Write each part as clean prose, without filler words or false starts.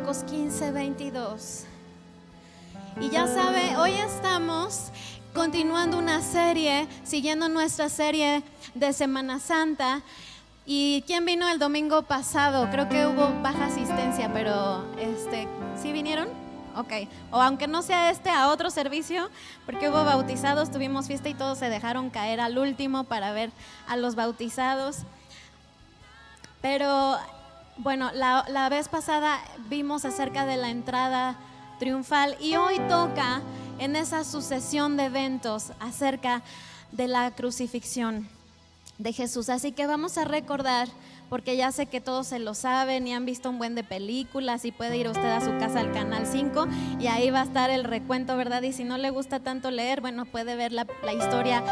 Marcos 15:22. Y ya sabe, hoy estamos continuando una serie, siguiendo nuestra serie de Semana Santa. ¿Y quién vino el domingo pasado? Creo que hubo baja asistencia, pero ¿sí vinieron? Ok, o aunque no sea a otro servicio, porque hubo bautizados, tuvimos fiesta y todos se dejaron caer al último para ver a los bautizados. Pero bueno, la vez pasada vimos acerca de la entrada triunfal y hoy toca en esa sucesión de eventos acerca de la crucifixión de Jesús. Así que vamos a recordar, porque ya sé que todos se lo saben y han visto un buen de películas, y puede ir usted a su casa al canal 5 y ahí va a estar el recuento, ¿verdad? Y si no le gusta tanto leer, bueno, puede ver la historia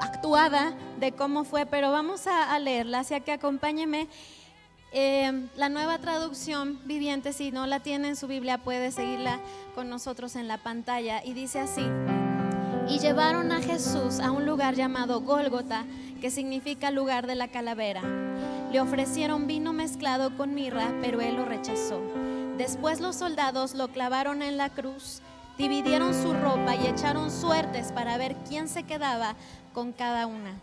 actuada de cómo fue, pero vamos a leerla, así que acompáñeme. La Nueva Traducción Viviente, si no la tiene en su Biblia, puede seguirla con nosotros en la pantalla, y dice así: y llevaron a Jesús a un lugar llamado Gólgota, que significa lugar de la calavera. Le ofrecieron vino mezclado con mirra, pero él lo rechazó. Después los soldados lo clavaron en la cruz, dividieron su ropa y echaron suertes para ver quién se quedaba con cada una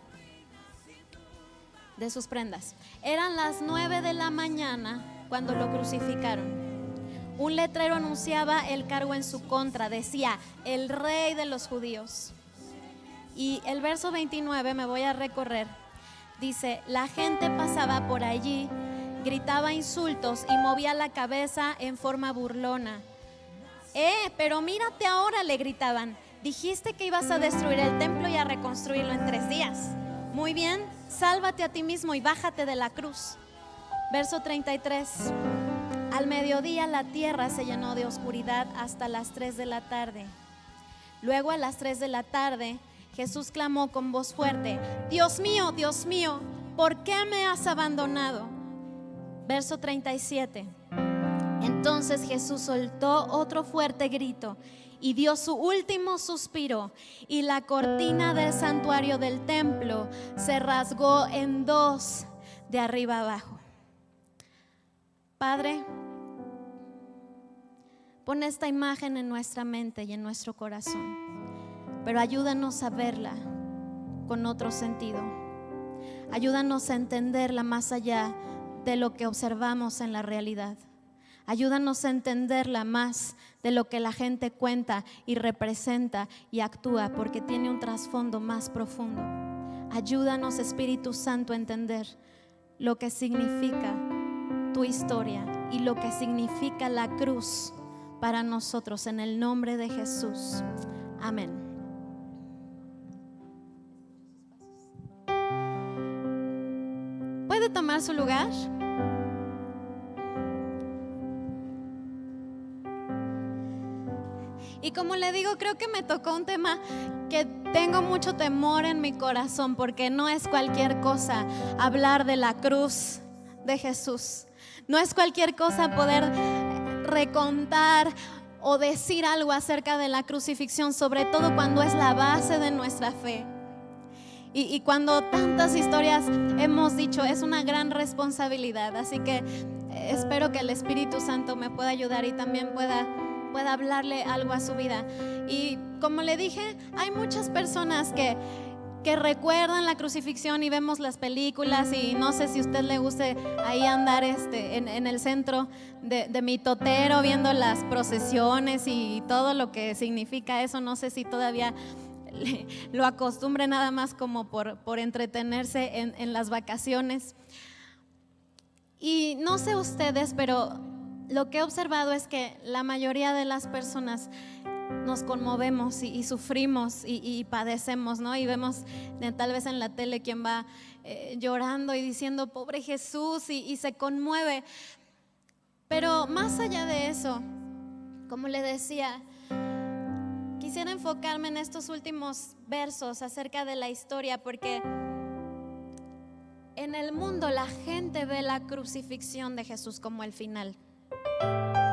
de sus prendas. Eran las 9 de la mañana cuando lo crucificaron. Un letrero anunciaba el cargo en su contra, decía: el rey de los judíos. Y el verso 29 me voy a recorrer. Dice: la gente pasaba por allí, gritaba insultos y movía la cabeza en forma burlona. Pero mírate ahora, le gritaban. Dijiste que ibas a destruir el templo y a reconstruirlo en 3 días. Muy bien, sálvate a ti mismo y bájate de la cruz. Verso 33. Al mediodía la tierra se llenó de oscuridad hasta las 3 de la tarde. Luego a las 3 de la tarde Jesús clamó con voz fuerte: Dios mío, ¿por qué me has abandonado? Verso 37. Entonces Jesús soltó otro fuerte grito y dio su último suspiro, y la cortina del santuario del templo se rasgó en 2 de arriba abajo. Padre, pon esta imagen en nuestra mente y en nuestro corazón, pero ayúdanos a verla con otro sentido. Ayúdanos a entenderla más allá de lo que observamos en la realidad. Ayúdanos a entenderla más de lo que la gente cuenta y representa y actúa, porque tiene un trasfondo más profundo. Ayúdanos, Espíritu Santo, a entender lo que significa tu historia y lo que significa la cruz para nosotros, en el nombre de Jesús. Amén. ¿Puede tomar su lugar? Y como le digo, creo que me tocó un tema que tengo mucho temor en mi corazón, porque no es cualquier cosa hablar de la cruz de Jesús. No es cualquier cosa poder recontar o decir algo acerca de la crucifixión, sobre todo cuando es la base de nuestra fe. Y cuando tantas historias hemos dicho, es una gran responsabilidad. Así que espero que el Espíritu Santo me pueda ayudar y también pueda hablarle algo a su vida. Y como le dije, hay muchas personas que recuerdan la crucifixión y vemos las películas, y no sé si a usted le guste ahí andar en el centro de Mitotero viendo las procesiones y todo lo que significa eso. No sé si todavía lo acostumbre nada más como por entretenerse en las vacaciones. Y no sé ustedes, pero lo que he observado es que la mayoría de las personas nos conmovemos y sufrimos y padecemos, ¿no? Y vemos tal vez en la tele quien va llorando y diciendo: pobre Jesús, y se conmueve. Pero más allá de eso, como le decía, quisiera enfocarme en estos últimos versos acerca de la historia, porque en el mundo la gente ve la crucifixión de Jesús como el final.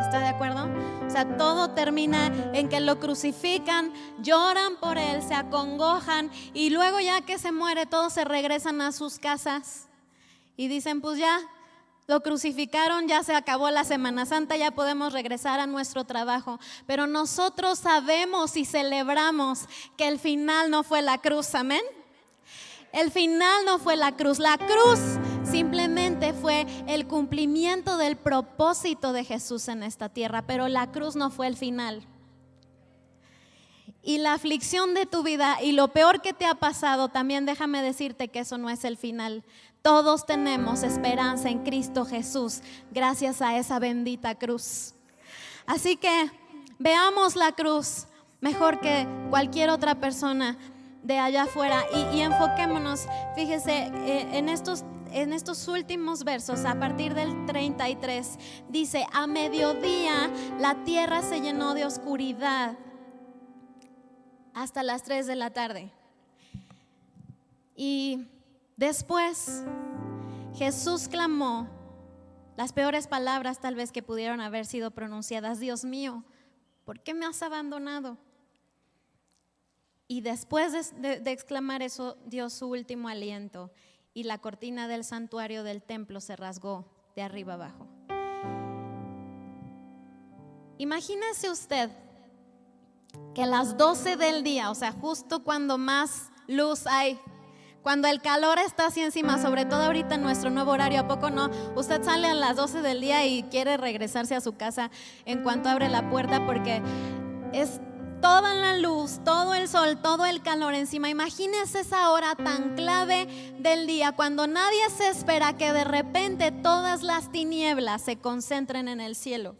¿Está de acuerdo? O sea, todo termina en que lo crucifican, lloran por él, se acongojan, y luego, ya que se muere, todos se regresan a sus casas y dicen: pues ya, lo crucificaron, ya se acabó la Semana Santa, ya podemos regresar a nuestro trabajo. Pero nosotros sabemos y celebramos que el final no fue la cruz, amén. El final no fue la cruz simplemente fue el cumplimiento del propósito de Jesús en esta tierra, pero la cruz no fue el final. Y la aflicción de tu vida y lo peor que te ha pasado, también déjame decirte que eso no es el final. Todos tenemos esperanza en Cristo Jesús, gracias a esa bendita cruz. Así que veamos la cruz mejor que cualquier otra persona de allá afuera y enfoquémonos. Fíjese, en estos últimos versos, a partir del 33, dice: a mediodía la tierra se llenó de oscuridad hasta las 3 de la tarde. Y después Jesús clamó las peores palabras tal vez que pudieron haber sido pronunciadas: Dios mío, ¿por qué me has abandonado? Y después de exclamar eso, dio su último aliento y la cortina del santuario del templo se rasgó de arriba abajo. Imagínese usted que a las 12 del día, o sea, justo cuando más luz hay, cuando el calor está así encima, sobre todo ahorita en nuestro nuevo horario, ¿a poco no? Usted sale a las 12 del día y quiere regresarse a su casa en cuanto abre la puerta porque es toda la luz, todo el sol, todo el calor encima. Imagínese esa hora tan clave del día, cuando nadie se espera que de repente todas las tinieblas se concentren en el cielo.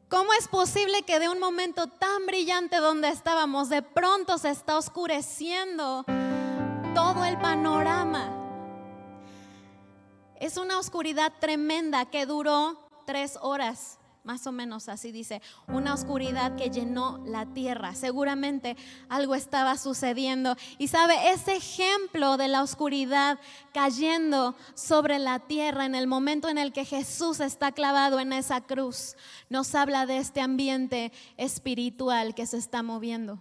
¿Cómo es posible que de un momento tan brillante donde estábamos, de pronto se está oscureciendo todo el panorama? Es una oscuridad tremenda que duró 3 horas. Más o menos así dice, una oscuridad que llenó la tierra. Seguramente algo estaba sucediendo. Y sabe, ese ejemplo de la oscuridad cayendo sobre la tierra en el momento en el que Jesús está clavado en esa cruz, nos habla de este ambiente espiritual que se está moviendo.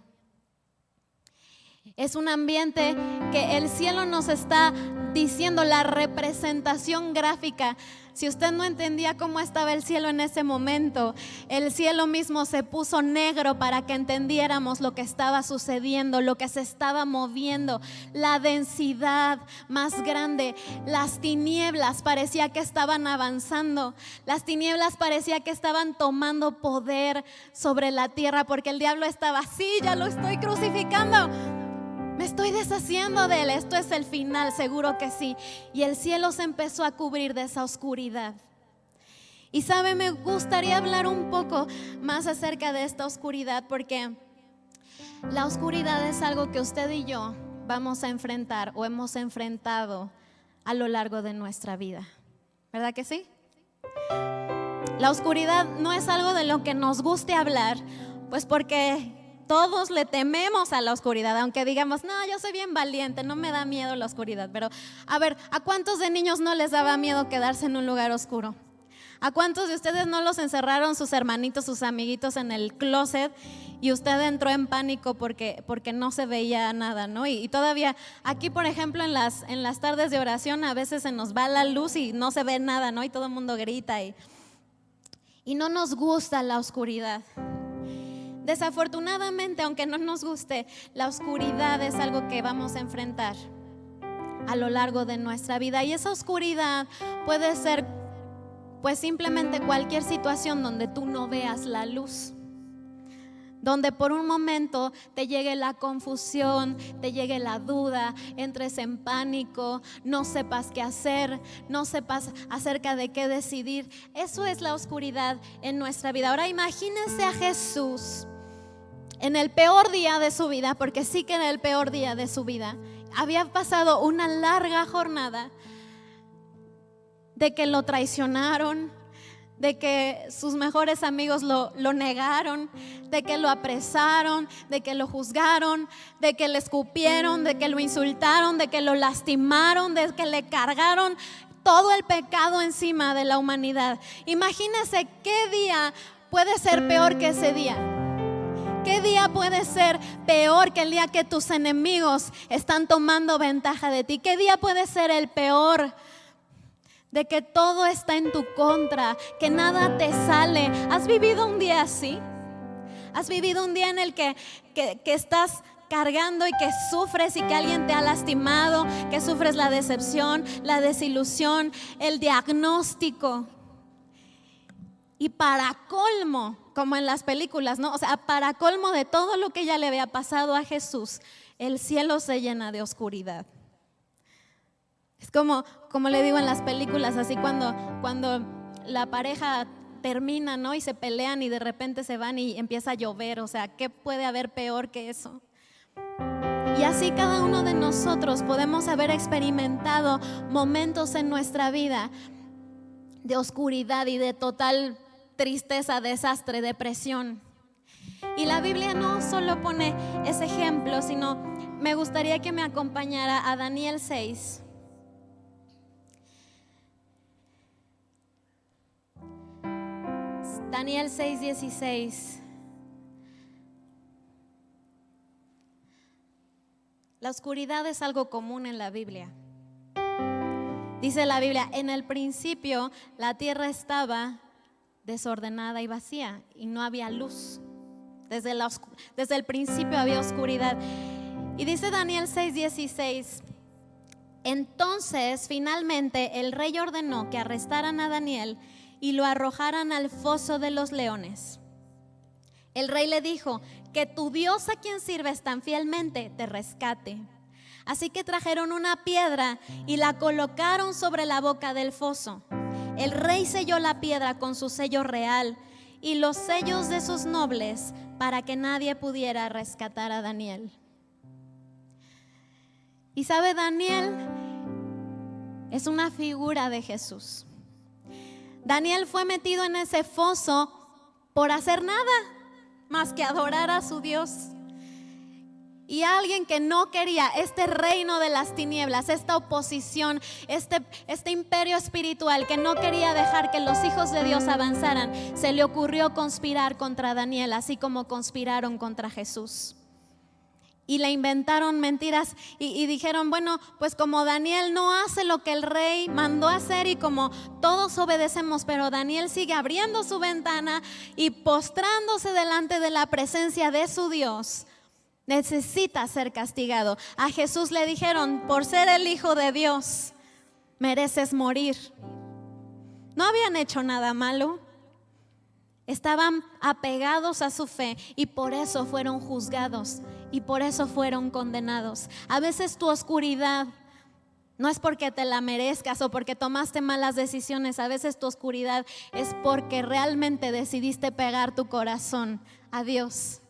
Es un ambiente que el cielo nos está diciendo, la representación gráfica. Si usted no entendía cómo estaba el cielo en ese momento, el cielo mismo se puso negro para que entendiéramos lo que estaba sucediendo, lo que se estaba moviendo, la densidad más grande. Las tinieblas parecía que estaban avanzando, las tinieblas parecía que estaban tomando poder sobre la tierra, porque el diablo estaba así: ya lo estoy crucificando, me estoy deshaciendo de él, esto es el final, seguro que sí. Y el cielo se empezó a cubrir de esa oscuridad. Y sabe, me gustaría hablar un poco más acerca de esta oscuridad, porque la oscuridad es algo que usted y yo vamos a enfrentar o hemos enfrentado a lo largo de nuestra vida, ¿verdad que sí? La oscuridad no es algo de lo que nos guste hablar, pues porque todos le tememos a la oscuridad, aunque digamos, no, yo soy bien valiente, no me da miedo la oscuridad. Pero a ver, ¿a cuántos de niños no les daba miedo quedarse en un lugar oscuro? ¿A cuántos de ustedes no los encerraron sus hermanitos, sus amiguitos en el closet y usted entró en pánico porque no se veía nada, ¿no? Y todavía aquí, por ejemplo, en las tardes de oración a veces se nos va la luz y no se ve nada, ¿no? Y todo el mundo grita y no nos gusta la oscuridad. Desafortunadamente, aunque no nos guste, la oscuridad es algo que vamos a enfrentar a lo largo de nuestra vida. Y esa oscuridad puede ser pues simplemente cualquier situación donde tú no veas la luz, donde por un momento te llegue la confusión, te llegue la duda, entres en pánico, no sepas qué hacer, no sepas acerca de qué decidir. Eso es la oscuridad en nuestra vida. Ahora imagínense a Jesús en el peor día de su vida, porque sí que en el peor día de su vida había pasado una larga jornada de que lo traicionaron, de que sus mejores amigos lo negaron, de que lo apresaron, de que lo juzgaron, de que le escupieron, de que lo insultaron, de que lo lastimaron, de que le cargaron todo el pecado encima de la humanidad. Imagínese qué día puede ser peor que ese día. ¿Qué día puede ser peor que el día que tus enemigos están tomando ventaja de ti? ¿Qué día puede ser el peor de que todo está en tu contra, que nada te sale. ¿Has vivido un día así? ¿Has vivido un día en el que estás cargando y que sufres y que alguien te ha lastimado, que sufres la decepción, la desilusión, el diagnóstico? Y para colmo, como en las películas, ¿no? O sea, para colmo de todo lo que ya le había pasado a Jesús, el cielo se llena de oscuridad. Es como le digo en las películas, así cuando la pareja termina, ¿no? Y se pelean y de repente se van y empieza a llover. O sea, ¿qué puede haber peor que eso? Y así cada uno de nosotros podemos haber experimentado momentos en nuestra vida de oscuridad y de total tristeza, desastre, depresión. Y la Biblia no solo pone ese ejemplo, sino me gustaría que me acompañara a Daniel 6. Daniel 6:16. La oscuridad es algo común en la Biblia. Dice la Biblia, en el principio la tierra estaba desordenada y vacía y no había luz. Desde el principio había oscuridad. Y dice Daniel 6:16, entonces finalmente el rey ordenó que arrestaran a Daniel y lo arrojaran al foso de los leones. El rey le dijo, que tu Dios a quien sirves tan fielmente te rescate. Así que trajeron una piedra y la colocaron sobre la boca del foso. El rey selló la piedra con su sello real y los sellos de sus nobles para que nadie pudiera rescatar a Daniel. Y sabe, Daniel es una figura de Jesús. Daniel fue metido en ese foso por hacer nada más que adorar a su Dios. Y alguien que no quería este reino de las tinieblas, esta oposición, este imperio espiritual que no quería dejar que los hijos de Dios avanzaran, se le ocurrió conspirar contra Daniel, así como conspiraron contra Jesús. Y le inventaron mentiras y dijeron, bueno, pues como Daniel no hace lo que el rey mandó hacer y como todos obedecemos, pero Daniel sigue abriendo su ventana y postrándose delante de la presencia de su Dios, necesita ser castigado. A Jesús le dijeron, por ser el Hijo de Dios, mereces morir. No habían hecho nada malo. Estaban apegados a su fe y por eso fueron juzgados y por eso fueron condenados. A veces tu oscuridad no es porque te la merezcas o porque tomaste malas decisiones. A veces tu oscuridad es porque realmente decidiste pegar tu corazón a Dios.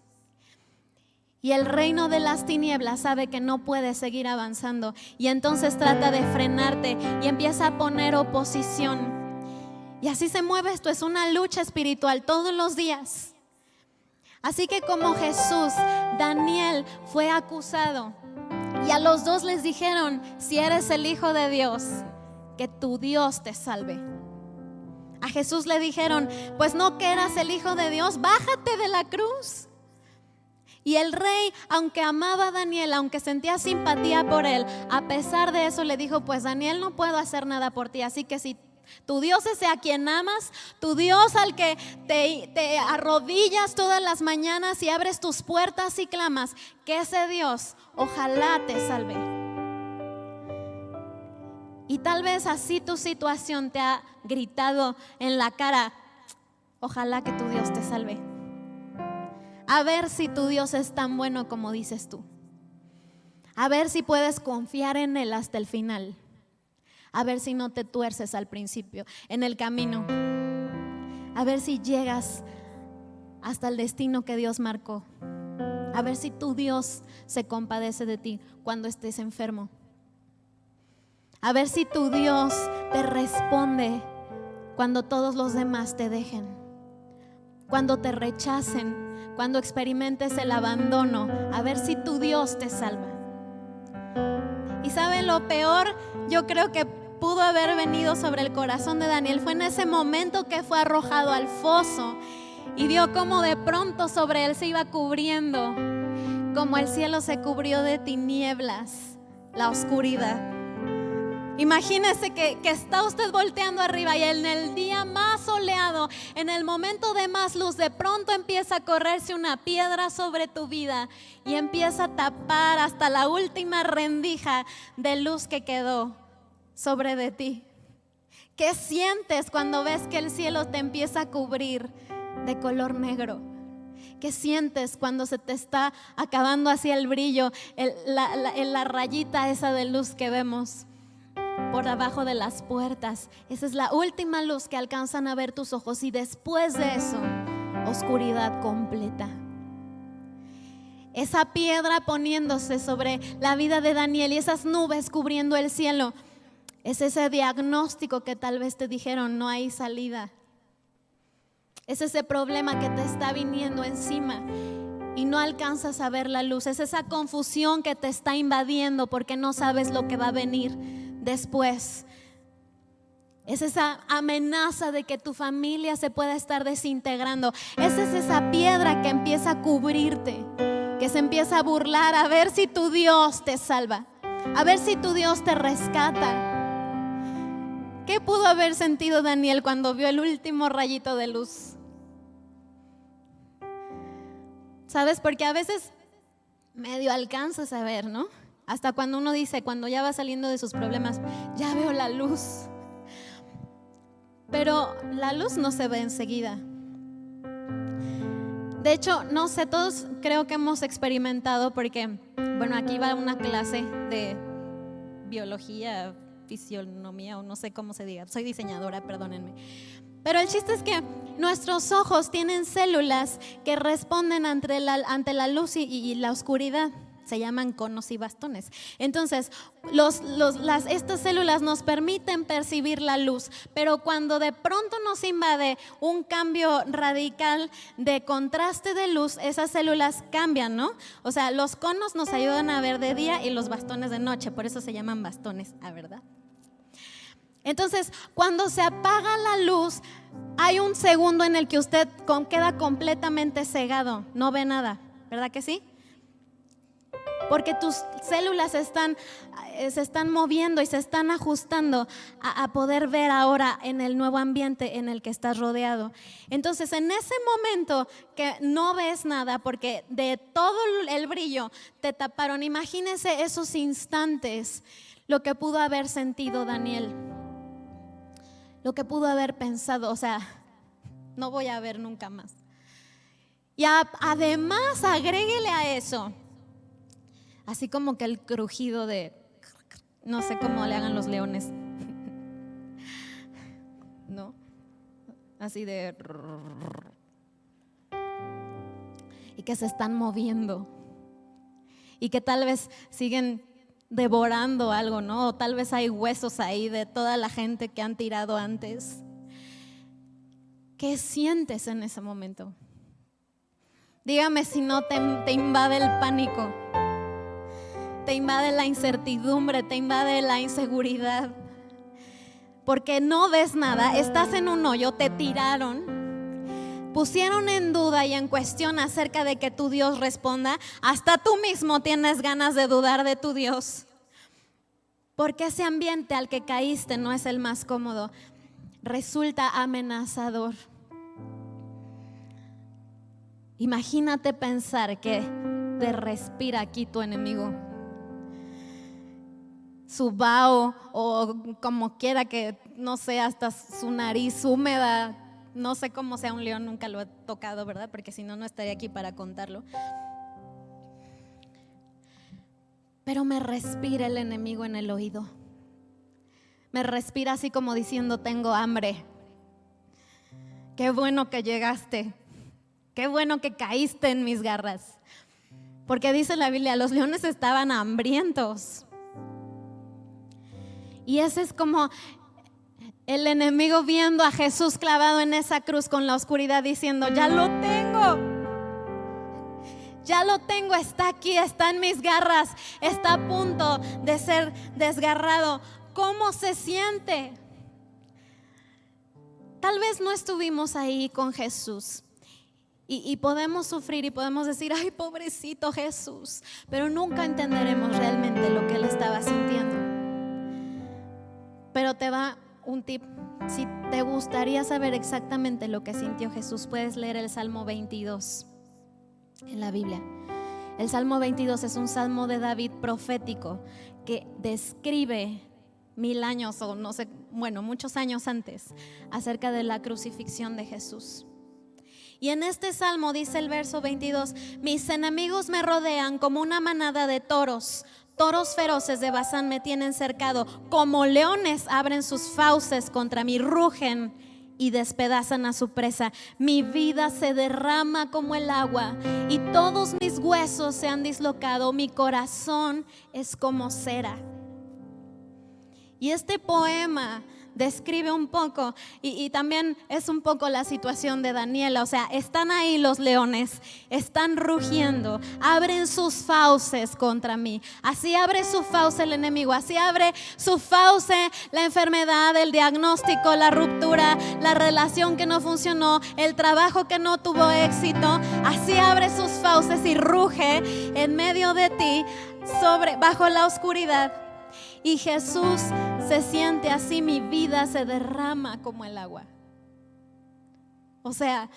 Y el reino de las tinieblas sabe que no puede seguir avanzando y entonces trata de frenarte y empieza a poner oposición. Y así se mueve esto, es una lucha espiritual todos los días. Así que como Jesús, Daniel fue acusado y a los dos les dijeron, si eres el Hijo de Dios, que tu Dios te salve. A Jesús le dijeron, pues no que eras el Hijo de Dios, bájate de la cruz. Y el rey, aunque amaba a Daniel, aunque sentía simpatía por él, a pesar de eso le dijo, pues Daniel, no puedo hacer nada por ti, así que si tu Dios es a quien amas, tu Dios al que te arrodillas todas las mañanas y abres tus puertas y clamas, que ese Dios ojalá te salve. Y tal vez así tu situación te ha gritado en la cara, ojalá que tu Dios te salve. A ver si tu Dios es tan bueno como dices tú. A ver si puedes confiar en Él hasta el final. A ver si no te tuerces al principio, en el camino. A ver si llegas hasta el destino que Dios marcó. A ver si tu Dios se compadece de ti cuando estés enfermo. A ver si tu Dios te responde cuando todos los demás te dejen. Cuando te rechacen, cuando experimentes el abandono. A ver si tu Dios te salva. Y ¿saben lo peor? Yo creo que pudo haber venido sobre el corazón de Daniel. Fue en ese momento que fue arrojado al foso y vio cómo de pronto sobre él se iba cubriendo, como el cielo se cubrió de tinieblas, la oscuridad. Imagínese que está usted volteando arriba y en el día más soleado, en el momento de más luz, de pronto empieza a correrse una piedra sobre tu vida y empieza a tapar hasta la última rendija de luz que quedó sobre de ti. ¿Qué sientes cuando ves que el cielo te empieza a cubrir de color negro? ¿Qué sientes cuando se te está acabando así el brillo, la rayita esa de luz que vemos por abajo de las puertas? Esa es la última luz que alcanzan a ver tus ojos, y después de eso, oscuridad completa. Esa piedra poniéndose sobre la vida de Daniel y esas nubes cubriendo el cielo, es ese diagnóstico que tal vez te dijeron: no hay salida. Es ese problema que te está viniendo encima y no alcanzas a ver la luz. Es esa confusión que te está invadiendo porque no sabes lo que va a venir después. Es esa amenaza de que tu familia se pueda estar desintegrando. Esa es esa piedra que empieza a cubrirte, que se empieza a burlar a ver si tu Dios te salva, a ver si tu Dios te rescata. ¿Qué pudo haber sentido Daniel cuando vio el último rayito de luz? ¿Sabes? Porque a veces medio alcanzas a ver, ¿no? Hasta cuando uno dice, cuando ya va saliendo de sus problemas, ya veo la luz. Pero la luz no se ve enseguida. De hecho, no sé, todos creo que hemos experimentado, porque, bueno, aquí va una clase de biología, fisionomía, o no sé cómo se diga. Soy diseñadora, perdónenme. Pero el chiste es que nuestros ojos tienen células que responden ante la luz y la oscuridad. Se llaman conos y bastones. Entonces, estas células nos permiten percibir la luz, pero cuando de pronto nos invade un cambio radical de contraste de luz, esas células cambian, ¿no? O sea, los conos nos ayudan a ver de día y los bastones de noche, por eso se llaman bastones, ¿verdad? Entonces, cuando se apaga la luz, hay un segundo en el que usted queda completamente cegado, no ve nada, ¿verdad que sí? Porque tus células se están moviendo y se están ajustando a poder ver ahora en el nuevo ambiente en el que estás rodeado. Entonces, en ese momento que no ves nada, porque de todo el brillo te taparon, imagínese esos instantes, lo que pudo haber sentido Daniel, lo que pudo haber pensado: o sea, no voy a ver nunca más. Y además, agréguele a eso, así como que el crujido de, no sé cómo le hagan los leones, ¿no? Así de, y que se están moviendo y que tal vez siguen devorando algo, ¿no? O tal vez hay huesos ahí de toda la gente que han tirado antes. ¿Qué sientes en ese momento? Dígame si no te invade el pánico, te invade la incertidumbre, te invade la inseguridad, porque no ves nada, estás en un hoyo, te tiraron, pusieron en duda y en cuestión acerca de que tu Dios responda. Hasta tú mismo tienes ganas de dudar de tu Dios, porque ese ambiente al que caíste no es el más cómodo, resulta amenazador. Imagínate pensar que te respira aquí tu enemigo, su vaho, o como quiera que, no sé, hasta su nariz húmeda. No sé cómo sea un león, nunca lo he tocado, ¿verdad? Porque si no, no estaría aquí para contarlo. Pero me respira el enemigo en el oído. Me respira así como diciendo: tengo hambre. Qué bueno que llegaste. Qué bueno que caíste en mis garras. Porque dice la Biblia, los leones estaban hambrientos. Y ese es como el enemigo viendo a Jesús clavado en esa cruz con la oscuridad, diciendo: ya lo tengo. Ya lo tengo, está aquí, está en mis garras, está a punto de ser desgarrado. ¿Cómo se siente? Tal vez no estuvimos ahí con Jesús y podemos sufrir y podemos decir: ay, pobrecito Jesús, pero nunca entenderemos realmente lo que él estaba sintiendo. Pero te va un tip. Si te gustaría saber exactamente lo que sintió Jesús, puedes leer el Salmo 22 en la Biblia. El Salmo 22 es un salmo de David profético que describe 1000 años o no sé, muchos años antes, acerca de la crucifixión de Jesús. Y en este salmo dice el verso 22: mis enemigos me rodean como una manada de toros. Toros feroces de Basán me tienen cercado. Como leones abren sus fauces contra mí, rugen y despedazan a su presa. Mi vida se derrama como el agua y todos mis huesos se han dislocado. Mi corazón es como cera. Y este poema describe un poco y también es un poco la situación de Daniela. O sea, están ahí los leones, están rugiendo, abren sus fauces contra mí. Así abre su fauce el enemigo, así abre su fauce la enfermedad, el diagnóstico, la ruptura, la relación que no funcionó, el trabajo que no tuvo éxito. Así abre sus fauces y ruge en medio de ti, bajo la oscuridad. Y Jesús se siente así: mi vida se derrama como el agua. O sea,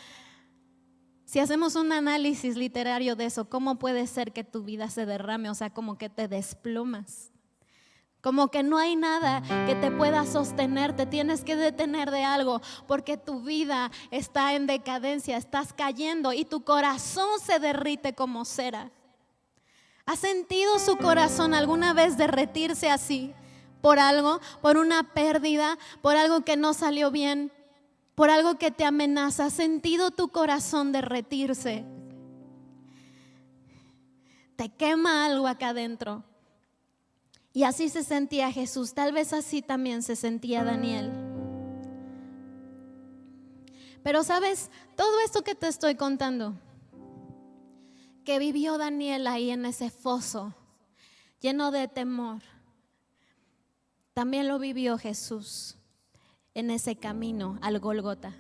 si hacemos un análisis literario de eso, ¿cómo puede ser que tu vida se derrame? O sea, como que te desplomas, como que no hay nada que te pueda sostener, te tienes que detener de algo, porque tu vida está en decadencia, estás cayendo y tu corazón se derrite como cera. ¿Has sentido su corazón alguna vez derretirse así? Por algo, por una pérdida, por algo que no salió bien, por algo que te amenaza. ¿Has sentido tu corazón derretirse? Te quema algo acá adentro. Y así se sentía Jesús. Tal vez así también se sentía Daniel. Pero sabes, todo esto que te estoy contando, que vivió Daniel ahí en ese foso, lleno de temor, también lo vivió Jesús en ese camino al Gólgota.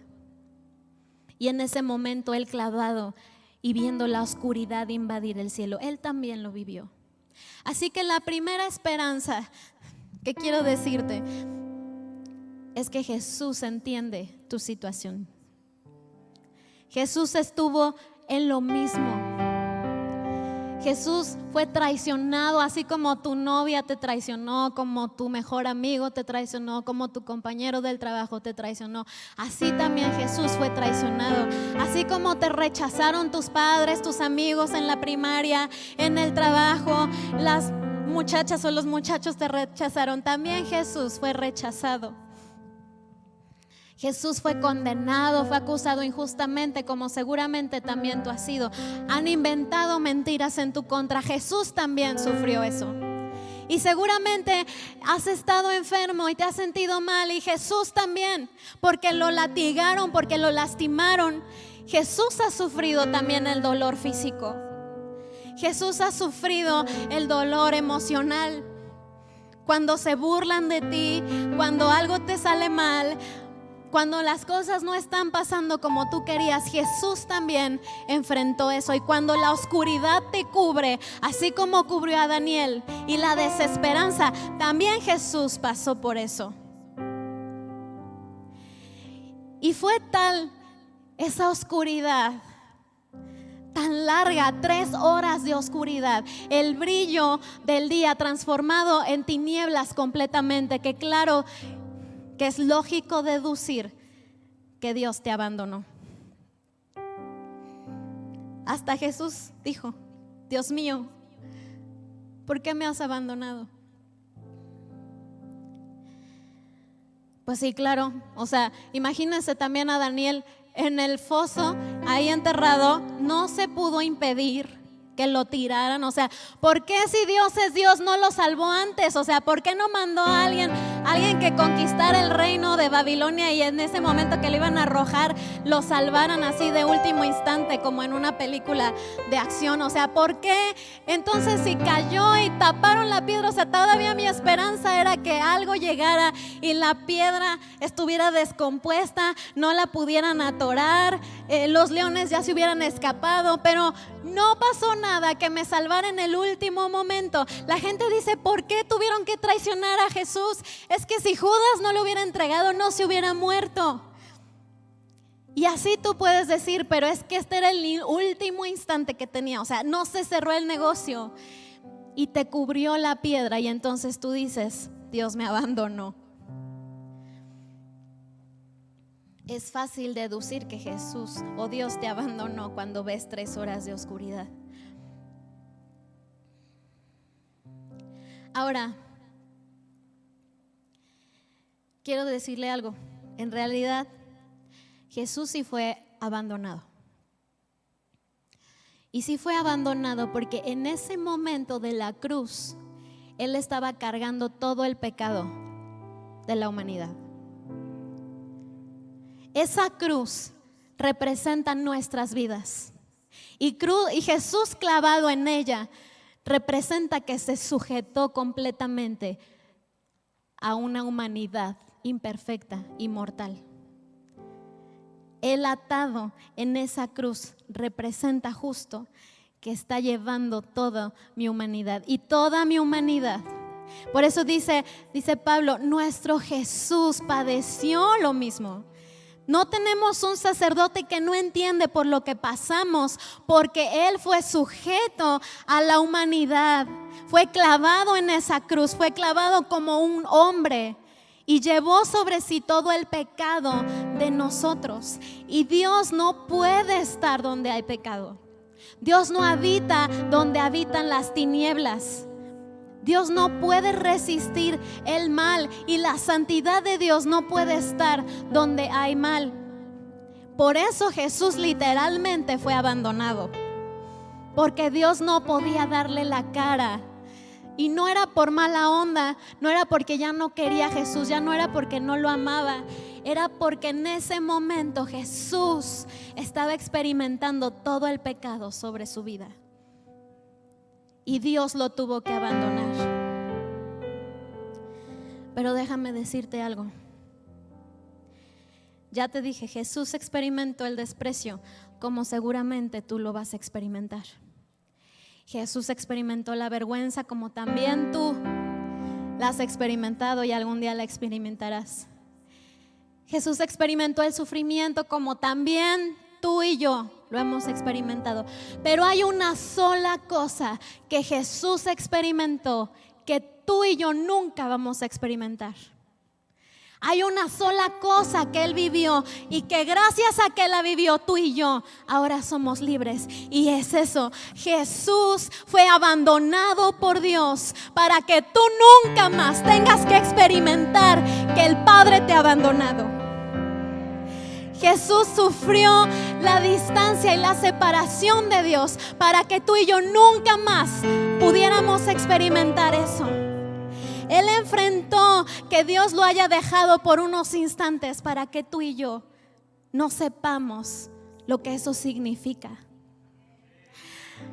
Y en ese momento él clavado y viendo la oscuridad invadir el cielo, él también lo vivió. Así que la primera esperanza que quiero decirte es que Jesús entiende tu situación. Jesús estuvo en lo mismo. Jesús fue traicionado, así como tu novia te traicionó, como tu mejor amigo te traicionó, como tu compañero del trabajo te traicionó. Así también Jesús fue traicionado. Así como te rechazaron tus padres, tus amigos en la primaria, en el trabajo, las muchachas o los muchachos te rechazaron, también Jesús fue rechazado. Jesús fue condenado, fue acusado injustamente, como seguramente también tú has sido. Han inventado mentiras en tu contra. Jesús también sufrió eso. Y seguramente has estado enfermo y te has sentido mal, y Jesús también, porque lo latigaron, porque lo lastimaron. Jesús ha sufrido también el dolor físico. Jesús ha sufrido el dolor emocional. Cuando se burlan de ti, cuando algo te sale mal, cuando las cosas no están pasando como tú querías, Jesús también enfrentó eso. Y cuando la oscuridad te cubre, así como cubrió a Daniel, y la desesperanza, también Jesús pasó por eso. Y fue tal esa oscuridad, tan larga, 3 horas de oscuridad, el brillo del día transformado en tinieblas completamente, que claro, que es lógico deducir que Dios te abandonó. Hasta Jesús dijo: Dios mío, ¿por qué me has abandonado? Pues sí, claro, o sea, imagínense también a Daniel en el foso, ahí enterrado. No se pudo impedir que lo tiraran. O sea, ¿por qué, si Dios es Dios, no lo salvó antes? O sea, ¿por qué no mandó a alguien que conquistara el reino de Babilonia y en ese momento que lo iban a arrojar, lo salvaran así de último instante, como en una película de acción? O sea, ¿por qué? Entonces, si cayó y taparon la piedra, o sea, todavía mi esperanza era que algo llegara y la piedra estuviera descompuesta, no la pudieran atorar, los leones ya se hubieran escapado, pero no pasó nada que me salvara en el último momento. La gente dice, ¿por qué tuvieron que traicionar a Jesús? Es que si Judas no lo hubiera entregado, no se hubiera muerto. Y así tú puedes decir, pero es que este era el último instante que tenía. O sea, no se cerró el negocio y te cubrió la piedra, y entonces tú dices, Dios me abandonó. Es fácil deducir que Jesús o Dios te abandonó cuando ves 3 horas de oscuridad. Ahora, quiero decirle algo. En realidad, Jesús sí fue abandonado. Y sí fue abandonado porque en ese momento de la cruz, Él estaba cargando todo el pecado de la humanidad. Esa cruz representa nuestras vidas. Y Jesús clavado en ella representa que se sujetó completamente a una humanidad imperfecta y mortal. Él atado en esa cruz representa justo que está llevando toda mi humanidad y toda mi humanidad. Por eso dice Pablo, nuestro Jesús padeció lo mismo. No tenemos un sacerdote que no entiende por lo que pasamos, porque Él fue sujeto a la humanidad. Fue clavado en esa cruz, fue clavado como un hombre y llevó sobre sí todo el pecado de nosotros. Y Dios no puede estar donde hay pecado. Dios no habita donde habitan las tinieblas. Dios no puede resistir el mal, y la santidad de Dios no puede estar donde hay mal. Por eso Jesús literalmente fue abandonado, porque Dios no podía darle la cara. Y no era por mala onda, no era porque ya no quería a Jesús, ya no era porque no lo amaba. Era porque en ese momento Jesús estaba experimentando todo el pecado sobre su vida. Y Dios lo tuvo que abandonar. Pero déjame decirte algo. Ya te dije, Jesús experimentó el desprecio como seguramente tú lo vas a experimentar. Jesús experimentó la vergüenza como también tú la has experimentado y algún día la experimentarás. Jesús experimentó el sufrimiento como también tú y yo lo hemos experimentado. Pero hay una sola cosa que Jesús experimentó que tú y yo nunca vamos a experimentar. Hay una sola cosa que Él vivió y que gracias a que Él la vivió, tú y yo ahora somos libres. Y es eso: Jesús fue abandonado por Dios para que tú nunca más tengas que experimentar que el Padre te ha abandonado. Jesús sufrió la distancia y la separación de Dios para que tú y yo nunca más pudiéramos experimentar eso. Él enfrentó que Dios lo haya dejado por unos instantes para que tú y yo no sepamos lo que eso significa.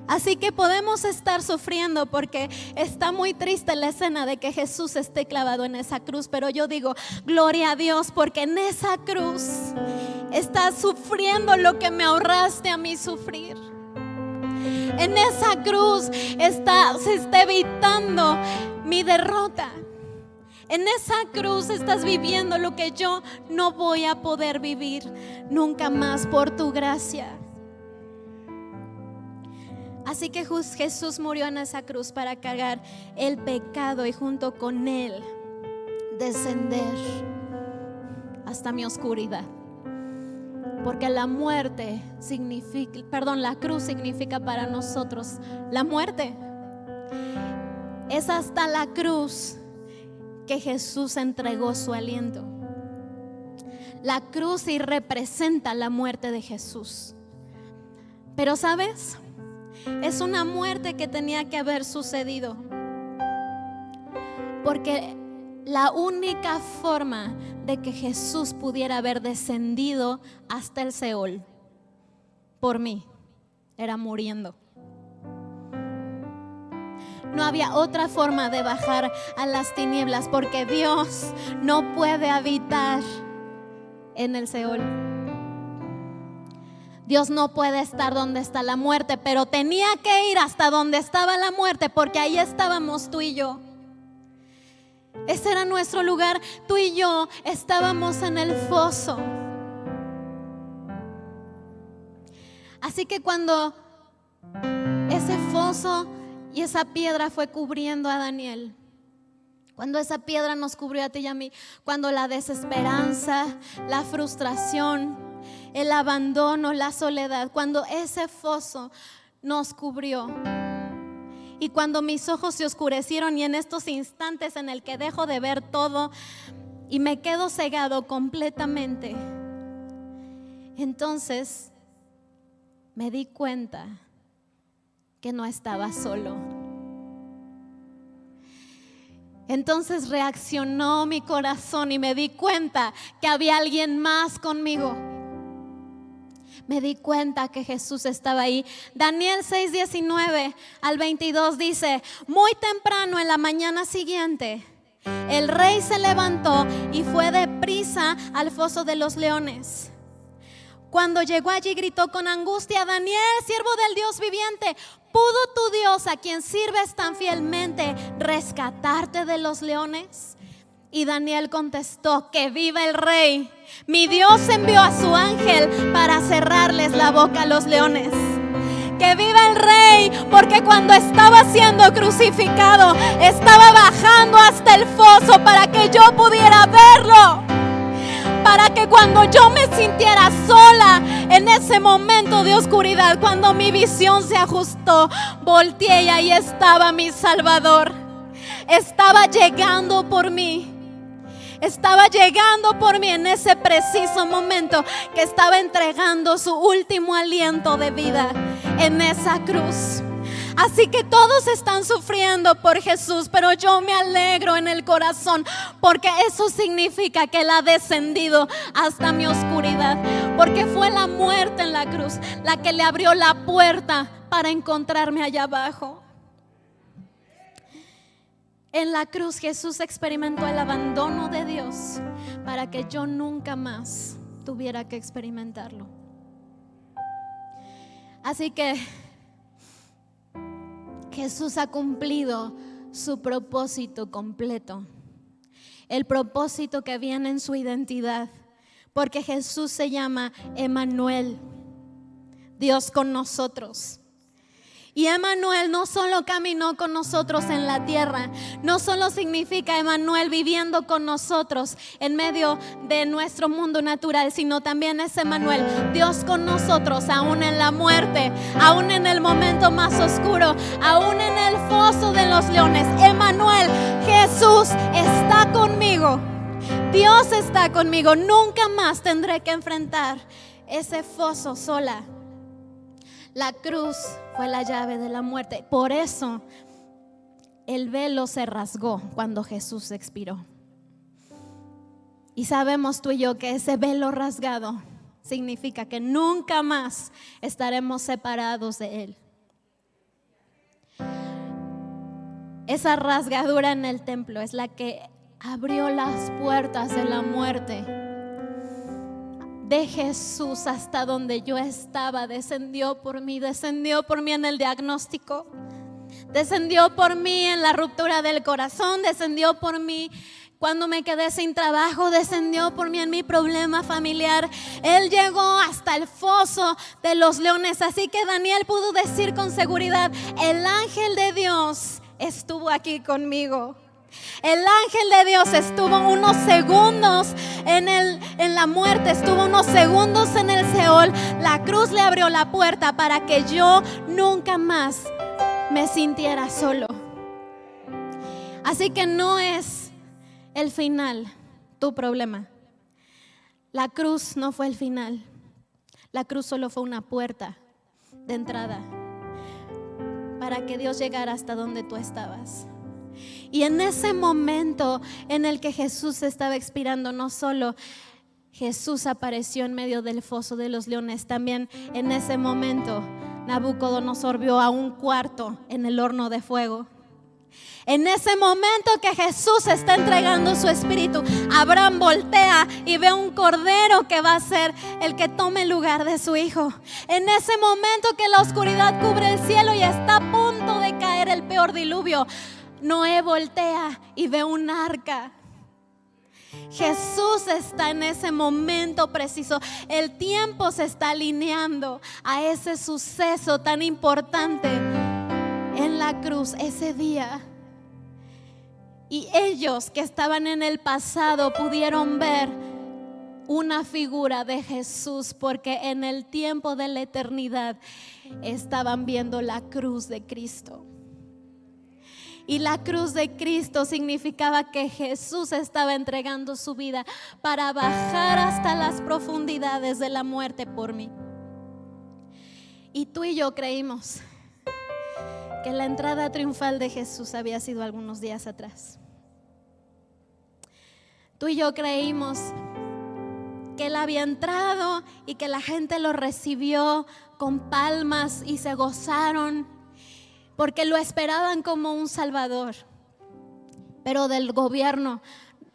Así que podemos estar sufriendo porque está muy triste la escena de que Jesús esté clavado en esa cruz, pero yo digo, gloria a Dios, porque en esa cruz está sufriendo lo que me ahorraste a mí sufrir. En esa cruz se está evitando mi derrota. En esa cruz estás viviendo lo que yo no voy a poder vivir nunca más por tu gracia. Así que Jesús murió en esa cruz para cargar el pecado y junto con Él descender hasta mi oscuridad. Porque la cruz significa para nosotros la muerte. Es hasta la cruz que Jesús entregó su aliento. La cruz sí representa la muerte de Jesús. Pero ¿sabes? Es una muerte que tenía que haber sucedido. Porque la única forma de que Jesús pudiera haber descendido hasta el Seol por mí era muriendo. No había otra forma de bajar a las tinieblas, porque Dios no puede habitar en el Seol. Dios no puede estar donde está la muerte, pero tenía que ir hasta donde estaba la muerte, porque ahí estábamos tú y yo. Ese era nuestro lugar. Tú y yo estábamos en el foso. Así que cuando ese foso y esa piedra fue cubriendo a Daniel, cuando esa piedra nos cubrió a ti y a mí, cuando la desesperanza, la frustración, el abandono, la soledad, cuando ese foso nos cubrió, y cuando mis ojos se oscurecieron, y en estos instantes en el que dejo de ver todo y me quedo cegado completamente, entonces me di cuenta que no estaba solo. Entonces reaccionó mi corazón y me di cuenta que había alguien más conmigo. Me di cuenta que Jesús estaba ahí. Daniel 6:19 al 22 dice: muy temprano en la mañana siguiente, el rey se levantó y fue deprisa al foso de los leones. Cuando llegó allí, gritó con angustia: Daniel, siervo del Dios viviente, ¿pudo tu Dios, a quien sirves tan fielmente, rescatarte de los leones? Y Daniel contestó: que viva el rey. Mi Dios envió a su ángel para cerrarles la boca a los leones. Que viva el rey, porque cuando estaba siendo crucificado, estaba bajando hasta el foso para que yo pudiera verlo. Para que cuando yo me sintiera sola en ese momento de oscuridad, cuando mi visión se ajustó, volteé y ahí estaba mi Salvador. Estaba llegando por mí. Estaba llegando por mí en ese preciso momento que estaba entregando su último aliento de vida en esa cruz. Así que todos están sufriendo por Jesús, pero yo me alegro en el corazón, porque eso significa que Él ha descendido hasta mi oscuridad, porque fue la muerte en la cruz la que le abrió la puerta para encontrarme allá abajo. En la cruz Jesús experimentó el abandono de Dios para que yo nunca más tuviera que experimentarlo. Así que Jesús ha cumplido su propósito completo, el propósito que viene en su identidad, porque Jesús se llama Emmanuel, Dios con nosotros. Y Emmanuel no solo caminó con nosotros en la tierra, no solo significa Emmanuel viviendo con nosotros en medio de nuestro mundo natural, sino también es Emmanuel, Dios con nosotros aún en la muerte, aún en el momento más oscuro, aún en el foso de los leones. Emmanuel, Jesús está conmigo, Dios está conmigo. Nunca más tendré que enfrentar ese foso sola. La cruz fue la llave de la muerte. Por eso el velo se rasgó cuando Jesús expiró. Y sabemos tú y yo que ese velo rasgado significa que nunca más estaremos separados de Él. Esa rasgadura en el templo es la que abrió las puertas de la muerte de Jesús hasta donde yo estaba. Descendió por mí en el diagnóstico, descendió por mí en la ruptura del corazón, descendió por mí cuando me quedé sin trabajo, descendió por mí en mi problema familiar. Él llegó hasta el foso de los leones. Así que Daniel pudo decir con seguridad: el ángel de Dios estuvo aquí conmigo. El ángel de Dios estuvo unos segundos en la muerte, estuvo unos segundos en el Seol. La cruz le abrió la puerta para que yo nunca más me sintiera solo. Así que no es el final tu problema. La cruz no fue el final. La cruz solo fue una puerta de entrada para que Dios llegara hasta donde tú estabas. Y en ese momento en el que Jesús estaba expirando, no solo Jesús apareció en medio del foso de los leones, también en ese momento Nabucodonosor vio a un cuarto en el horno de fuego. En ese momento que Jesús está entregando su espíritu, Abraham voltea y ve un cordero que va a ser el que tome el lugar de su hijo. En ese momento que la oscuridad cubre el cielo y está a punto de caer el peor diluvio, Noé voltea y ve un arca. Jesús está en ese momento preciso. El tiempo se está alineando a ese suceso tan importante en la cruz ese día. Y ellos que estaban en el pasado pudieron ver una figura de Jesús, porque en el tiempo de la eternidad estaban viendo la cruz de Cristo. Y la cruz de Cristo significaba que Jesús estaba entregando su vida para bajar hasta las profundidades de la muerte por mí. Y tú y yo creímos que la entrada triunfal de Jesús había sido algunos días atrás. Tú y yo creímos que Él había entrado y que la gente lo recibió con palmas y se gozaron porque lo esperaban como un salvador, pero del gobierno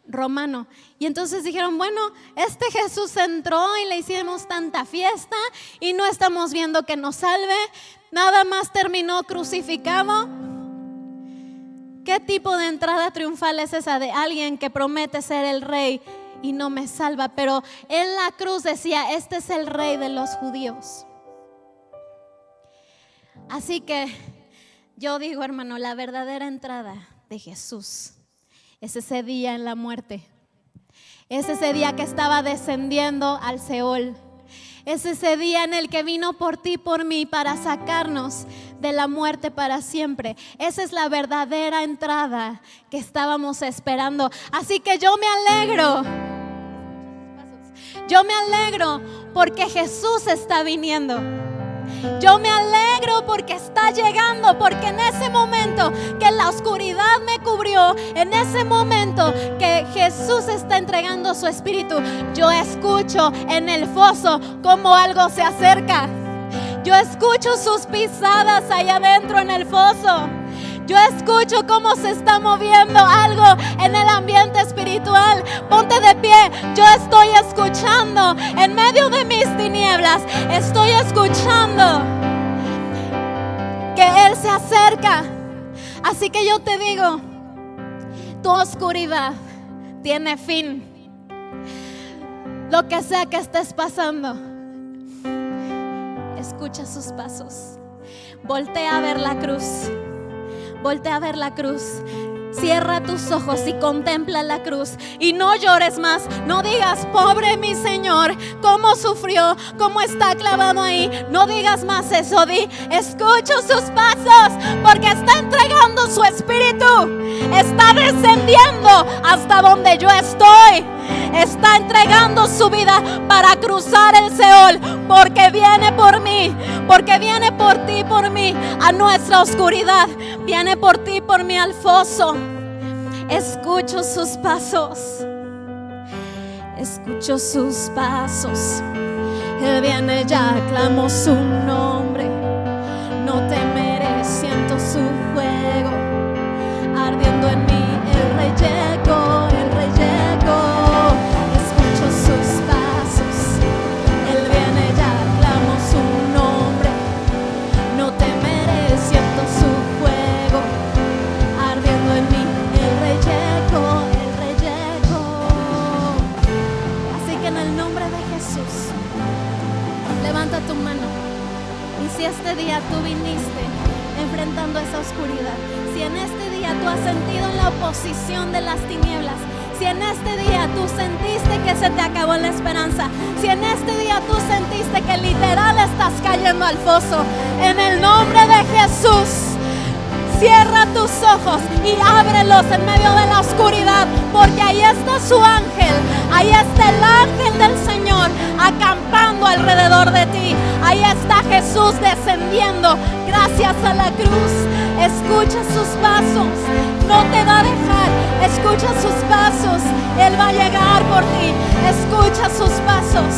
romano. Y entonces dijeron, bueno, este Jesús entró y le hicimos tanta fiesta y no estamos viendo que nos salve, nada más terminó crucificado. ¿Qué tipo de entrada triunfal es esa de alguien que promete ser el rey y no me salva? Pero en la cruz decía, este es el rey de los judíos. Así que yo digo, hermano, la verdadera entrada de Jesús es ese día en la muerte. Es ese día que estaba descendiendo al Seol. Es ese día en el que vino por ti y por mí para sacarnos de la muerte para siempre. Esa es la verdadera entrada que estábamos esperando. Así que yo me alegro. Yo me alegro porque Jesús está viniendo. Yo me alegro porque está llegando, porque en ese momento que la oscuridad me cubrió, en ese momento que Jesús está entregando su espíritu, yo escucho en el foso como algo se acerca. Yo escucho sus pisadas allá adentro en el foso. Yo escucho cómo se está moviendo algo en el ambiente espiritual. Ponte de pie. Yo estoy escuchando en medio de mis tinieblas. Estoy escuchando que Él se acerca. Así que yo te digo, tu oscuridad tiene fin. Lo que sea que estés pasando, escucha sus pasos. Voltea a ver la cruz. Voltea a ver la cruz. Cierra tus ojos y contempla la cruz. Y no llores más. No digas, pobre mi Señor, cómo sufrió, cómo está clavado ahí. No digas más eso. Di, escucho sus pasos, porque está entregando su espíritu. Está descendiendo hasta donde yo estoy. Está entregando su vida para cruzar el Seol, porque viene por mí, porque viene por ti y por mí a nuestra oscuridad. Viene por ti y por mí al foso. Escucho sus pasos. Escucho sus pasos. Él viene ya, clamo su nombre. No temeré, siento su fuego ardiendo en mí. El rey llegó, el rey llegó. Escucho sus pasos. Él viene ya, clamo su nombre. No temeré, siento su fuego ardiendo en mí. El rey llegó, el rey llegó. Así que en el nombre de Jesús, levanta tu mano. Y si este día tú viniste enfrentando esa oscuridad, si en este día tú has sentido la oposición de las tinieblas, si en este día tú sentiste que se te acabó la esperanza, si en este día tú sentiste que literal estás cayendo al foso, en el nombre de Jesús, cierra tus ojos y ábrelos en medio de la oscuridad, porque ahí está su ángel, ahí está el ángel del Señor acampando alrededor de ti. Ahí está Jesús descendiendo gracias a la cruz. Escucha sus pasos, no te va a dejar. Escucha sus pasos, Él va a llegar por ti. Escucha sus pasos,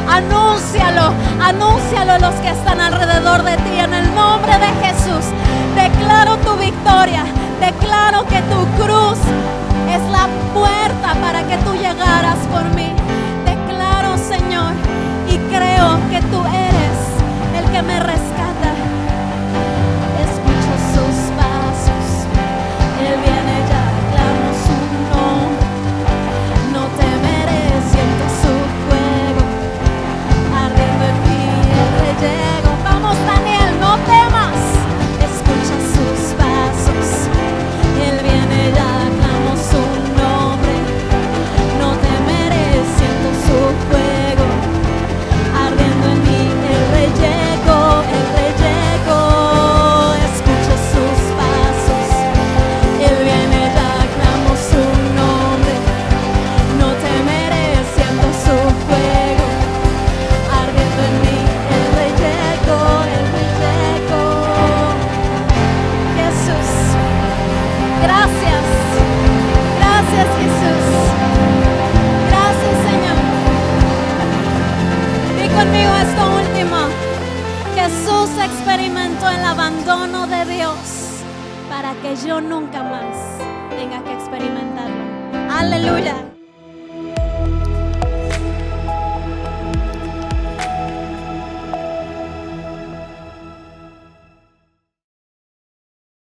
anúncialo, anúncialo a los que están alrededor de ti. En el nombre de Jesús, declaro tu victoria, declaro que yo nunca más tenga que experimentarlo. Aleluya.